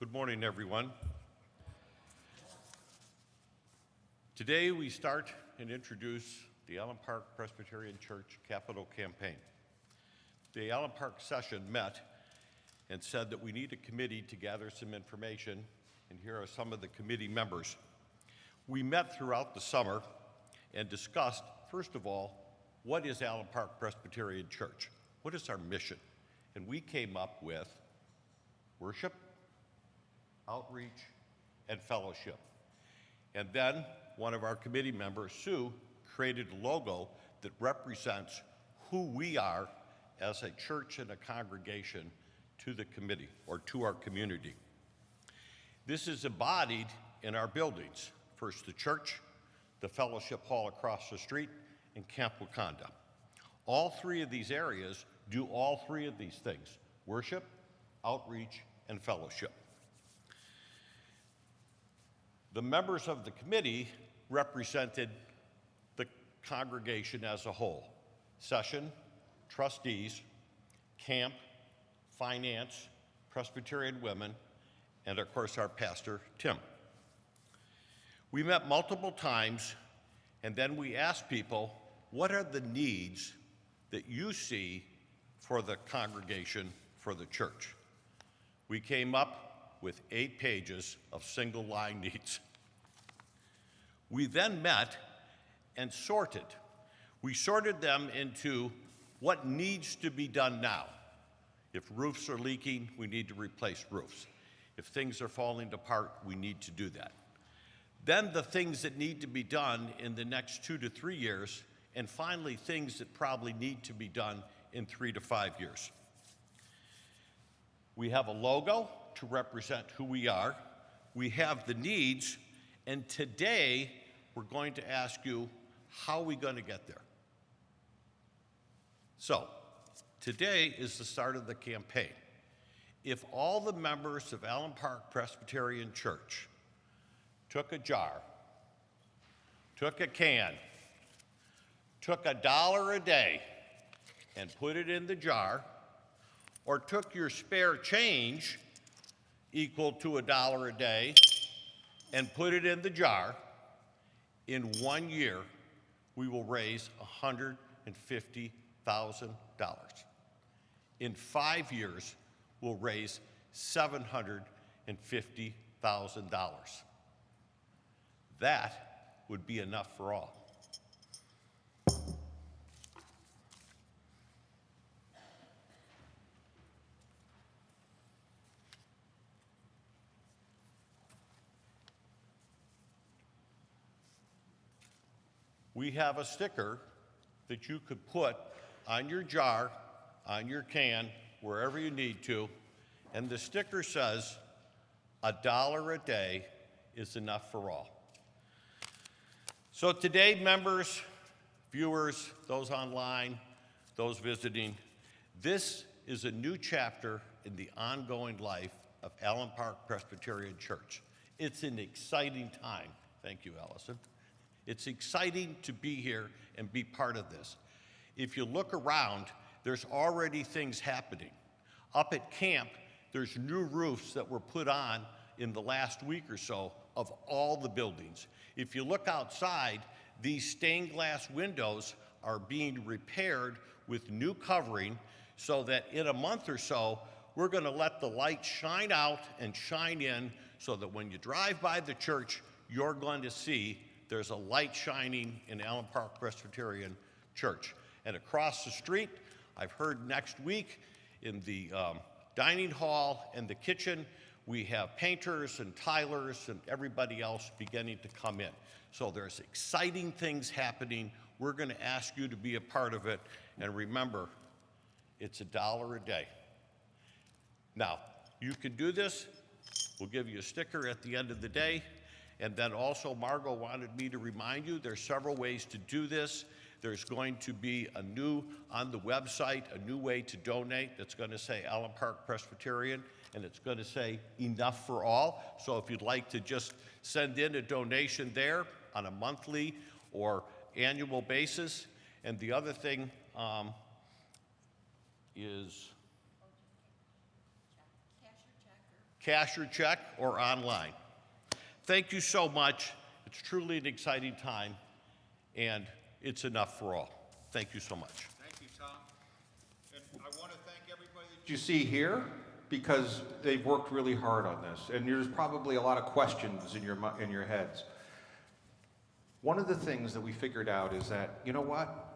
Good morning, everyone. Today we start and introduce the Allen Park Presbyterian Church Capital Campaign. The Allen Park session met and said that we need a committee to gather some information, and here are some of the committee members. We met throughout the summer and discussed, first of all, what is Allen Park Presbyterian Church? What is our mission? And we came up with worship, outreach, and fellowship. And then one of our committee members, Sue, created a logo that represents who we are as a church and a congregation to the committee or to our community. This is embodied in our buildings. First, the church, the fellowship hall across the street, and Camp Wakanda. All three of these areas do all three of these things: worship, outreach, and fellowship. The members of the committee represented the congregation as a whole: session, trustees, camp, finance, Presbyterian women, and of course our pastor, Tim. We met multiple times, and then we asked people, what are the needs that you see for the congregation, for the church? We came up with 8 pages of single line needs. We then met and sorted. We sorted them into what needs to be done now. If roofs are leaking, we need to replace roofs. If things are falling apart, we need to do that. Then the things that need to be done in the next 2 to 3 years, and finally things that probably need to be done in 3 to 5 years. We have a logo to represent who we are. We have the needs, and today we're going to ask you, how are we going to get there? So, today is the start of the campaign. If all the members of Allen Park Presbyterian Church took a jar, took a can, took $1 a day and put it in the jar, or took your spare change equal to $1 a day and put it in the jar, in 1 year, we will raise $150,000. In 5 years, we'll raise $750,000. That would be enough for all. We have a sticker that you could put on your jar, on your can, wherever you need to, and the sticker says, $1 a day is enough for all. So today, members, viewers, those online, those visiting, this is a new chapter in the ongoing life of Allen Park Presbyterian Church. It's an exciting time. Thank you, Allison. It's exciting to be here and be part of this. If you look around, there's already things happening. Up at camp, there's new roofs that were put on in the last week or so of all the buildings. If you look outside, these stained glass windows are being repaired with new covering so that in a month or so, we're going to let the light shine out and shine in so that when you drive by the church, you're going to see there's a light shining in Allen Park Presbyterian Church. And across the street, I've heard next week in the dining hall and the kitchen, we have painters and tilers and everybody else beginning to come in. So there's exciting things happening. We're going to ask you to be a part of it. And remember, it's $1 a day. Now, you can do this. We'll give you a sticker at the end of the day. And then also, Margot wanted me to remind you, there's several ways to do this. There's going to be a new, on the website, a new way to donate that's going to say Allen Park Presbyterian, and it's going to say Enough for All. So if you'd like to just send in a donation there on a monthly or annual basis. And the other thing is cash or check, or online. Thank you so much. It's truly an exciting time, and it's enough for all. Thank you so much. Thank you, Tom. And I want to thank everybody that you see here, because they've worked really hard on this, and there's probably a lot of questions in your heads. One of the things that we figured out is that, you know what?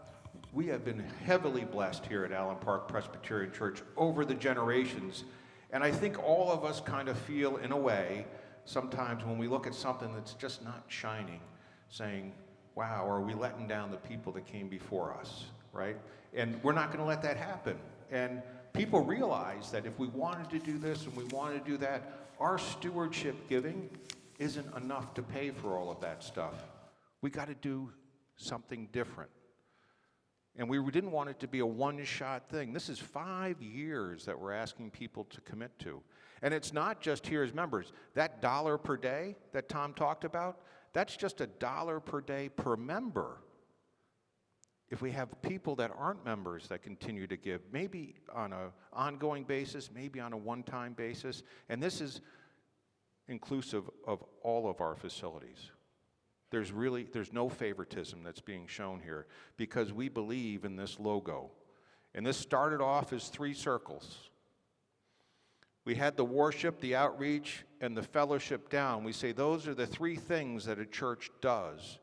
We have been heavily blessed here at Allen Park Presbyterian Church over the generations, and I think all of us kind of feel, in a way, sometimes when we look at something that's just not shining, saying, wow, are we letting down the people that came before us, right? And we're not going to let that happen. And people realize that if we wanted to do this and we wanted to do that, our stewardship giving isn't enough to pay for all of that stuff. We got to do something different. And we didn't want it to be a one-shot thing. This is 5 years that we're asking people to commit to. And it's not just here as members. That $1 per day that Tom talked about, that's just $1 per day per member. If we have people that aren't members that continue to give, maybe on an ongoing basis, maybe on a one-time basis, and this is inclusive of all of our facilities. There's no favoritism that's being shown here, because we believe in this logo. And this started off as 3 circles. We had the worship, the outreach, and the fellowship down. We say those are the 3 things that a church does.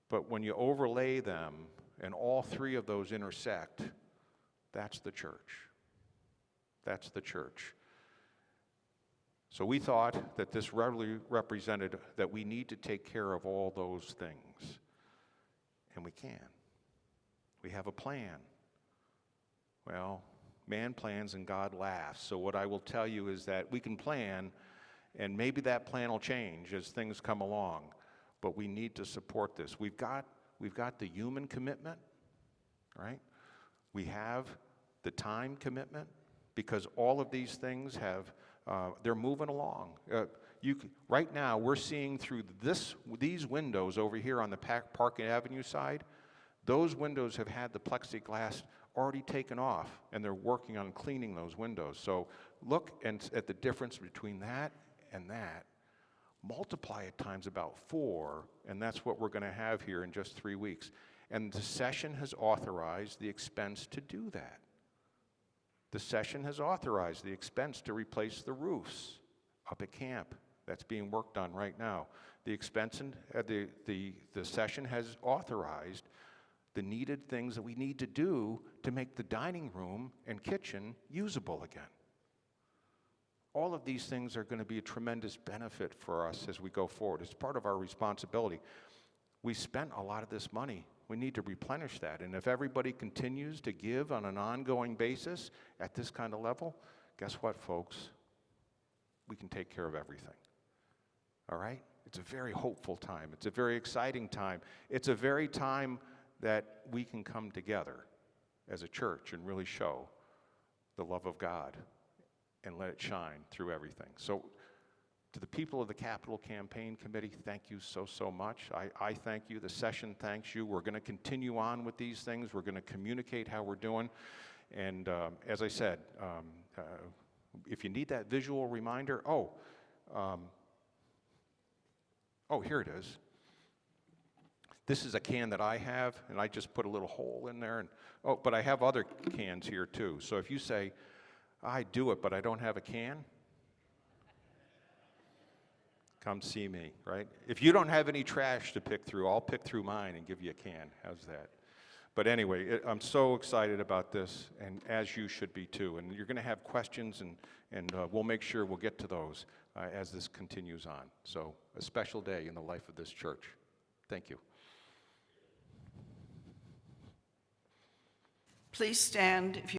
But when you overlay them and all 3 of those intersect, that's the church. That's the church. So we thought that this really represented that we need to take care of all those things. And we can. We have a plan. Well, man plans and God laughs. So what I will tell you is that we can plan, and maybe that plan will change as things come along. But we need to support this. We've got the human commitment, right? We have the time commitment, because all of these things have, they're moving along. Right now, we're seeing through these windows over here on the Park Avenue side. Those windows have had the plexiglass already taken off, and they're working on cleaning those windows. So look at the difference between that and that. Multiply it times about 4, and that's what we're going to have here in just 3 weeks. And the session has authorized the expense to do that. The session has authorized the expense to replace the roofs up at camp. That's being worked on right now. The session has authorized the needed things that we need to do to make the dining room and kitchen usable again. All of these things are going to be a tremendous benefit for us as we go forward. It's part of our responsibility. We spent a lot of this money. We need to replenish that. And if everybody continues to give on an ongoing basis at this kind of level, guess what, folks? We can take care of everything. All right? It's a very hopeful time. It's a very exciting time. It's a very time that we can come together as a church and really show the love of God and let it shine through everything. So to the people of the Capital Campaign Committee, thank you so much. I thank you. The session thanks you. We're going to continue on with these things. We're going to communicate how we're doing. And as I said, if you need that visual reminder, here it is. This is a can that I have, and I just put a little hole in there. But I have other cans here too. So if you say, I do it, but I don't have a can, come see me, right? If you don't have any trash to pick through, I'll pick through mine and give you a can. How's that? But anyway, I'm so excited about this, and as you should be too. And you're going to have questions, and we'll make sure we'll get to those as this continues on. So a special day in the life of this church. Thank you. Please stand if you